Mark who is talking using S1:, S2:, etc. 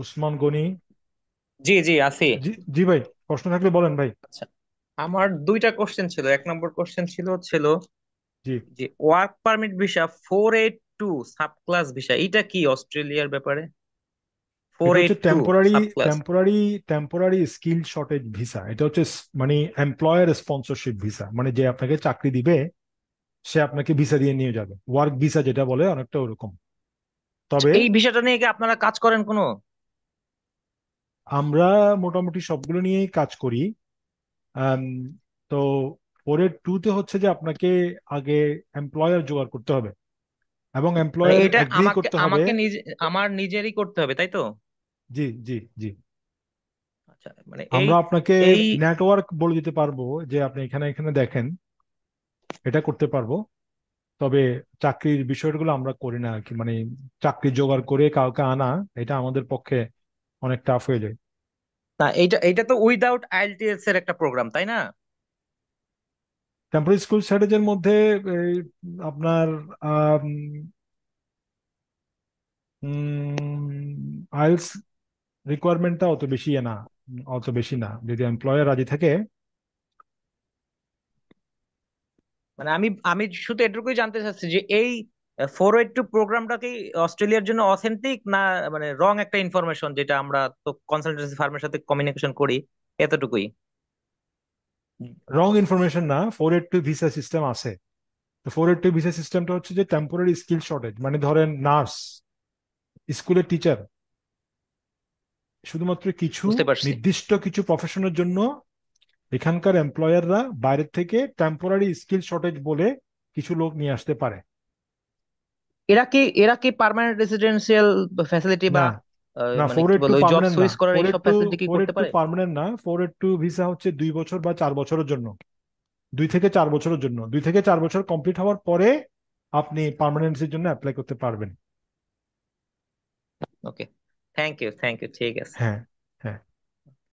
S1: উসমান গনি।
S2: জি জি আছি।
S1: জি জি ভাই, প্রশ্ন থাকলে বলেন ভাই।
S2: আচ্ছা, আমার দুইটা কোশ্চেন ছিল। এক নম্বর কোশ্চেন ছিল
S1: জি,
S2: যে work permit visa 482 sub class visa, এটা কি অস্ট্রেলিয়ার ব্যাপারে? ফোর
S1: এটা হচ্ছে
S2: eight two
S1: temporary
S2: sub class.
S1: Temporary temporary skill shortage visa. এটা হচ্ছে মানে এমপ্লয়ার স্পন্সরশিপ ভিসা, মানে যে আপনাকে চাকরি দিবে সে আপনাকে ভিসা দিয়ে নিয়ে যাবে, ওয়ার্ক ভিসা যেটা বলে, অনেকটা ওরকম। তবে
S2: এই ভিসাটা নিয়ে কি আপনারা কাজ করেন কোনো?
S1: আমরা মোটামুটি সবগুলো নিয়েই কাজ করি। আম, তো 482-তে হচ্ছে যে আপনাকে আগে এমপ্লয়ার জোগাড় করতে হবে এবং
S2: মানে
S1: এমপ্লয়ার
S2: এটা
S1: এগ্রি
S2: আমাকে
S1: করতে হবে।
S2: আমাকে নিজে, আমার নিজেরই করতে হবে, তাই তো?
S1: জি, জি, জি।
S2: আচ্ছা, মানে এই
S1: আমরা আপনাকে
S2: এই
S1: নেটওয়ার্ক বলে দিতে পারবো যে আপনি এখানে এখানে দেখেন, এটা করতে পারবো। তবে চাকরির বিষয়গুলো আমরা করি না আর কি, মানে চাকরি জোগাড় করে কাউকে আনা, এটা আমাদের পক্ষে অনেক টাফ হয়ে যায়।
S2: না, এইটা এইটা তো উইদাউট আইএলটিএস এর একটা প্রোগ্রাম, তাই না?
S1: টেম্পোরারি স্কুল স্ট্র্যাটেজির মধ্যে এই, আপনার আইএলস রিকোয়ারমেন্টটা অত বেশি না, অত বেশি না যদি এমপ্লয়ার রাজি থাকে।
S2: মানে আমি আমি শুধু এটুকুই জানতে চাচ্ছি যে এই 482 প্রোগ্রামটা কি অস্ট্রেলিয়ার জন্য অথেন্টিক না, মানে রং একটা ইনফরমেশন যেটা আমরা তো কনসালটেন্সি ফার্মের সাথে কমিউনিকেশন করি, এতটুকুই।
S1: রং ইনফরমেশন না, 482 ভিসা সিস্টেম আছে। তো 482 ভিসা সিস্টেমটা হচ্ছে যে টেম্পোরারি স্কিল শর্টেজ, মানে ধরেন নার্স, স্কুলের টিচার, শুধুমাত্র কিছু
S2: বুঝতে পারছি।
S1: নির্দিষ্ট কিছু প্রফেশনের জন্য এখানকার এমপ্লয়াররা বাইরে থেকে টেম্পোরারি স্কিল শর্টেজ বলে কিছু লোক নিয়ে আসতে পারে।
S2: এরা কি পার্মানেন্ট রেসিডেন্সিয়াল ফ্যাসিলিটি
S1: না,
S2: বা
S1: না,
S2: মানে
S1: ফোর
S2: কি
S1: এইট টু
S2: বলে ওই জব
S1: পার্মানেন্ট না।
S2: সুইচ করার
S1: ফোর এইট
S2: এইসব
S1: টু
S2: ফ্যাসিলিটি কি
S1: ফোর
S2: করতে
S1: এইট টু
S2: পারে?
S1: পার্মানেন্ট না। 482 ভিসা হচ্ছে 2 বছর বা 4 বছরের জন্য, 2 থেকে 4 বছরের জন্য। 2 থেকে 4 বছর কমপ্লিট হওয়ার পরে আপনি পার্মানেন্সির জন্য অ্যাপ্লাই করতে পারবেন।
S2: ওকে, থ্যাংক ইউ থ্যাংক ইউ, ঠিক আছে।
S1: হ্যাঁ, হ্যাঁ।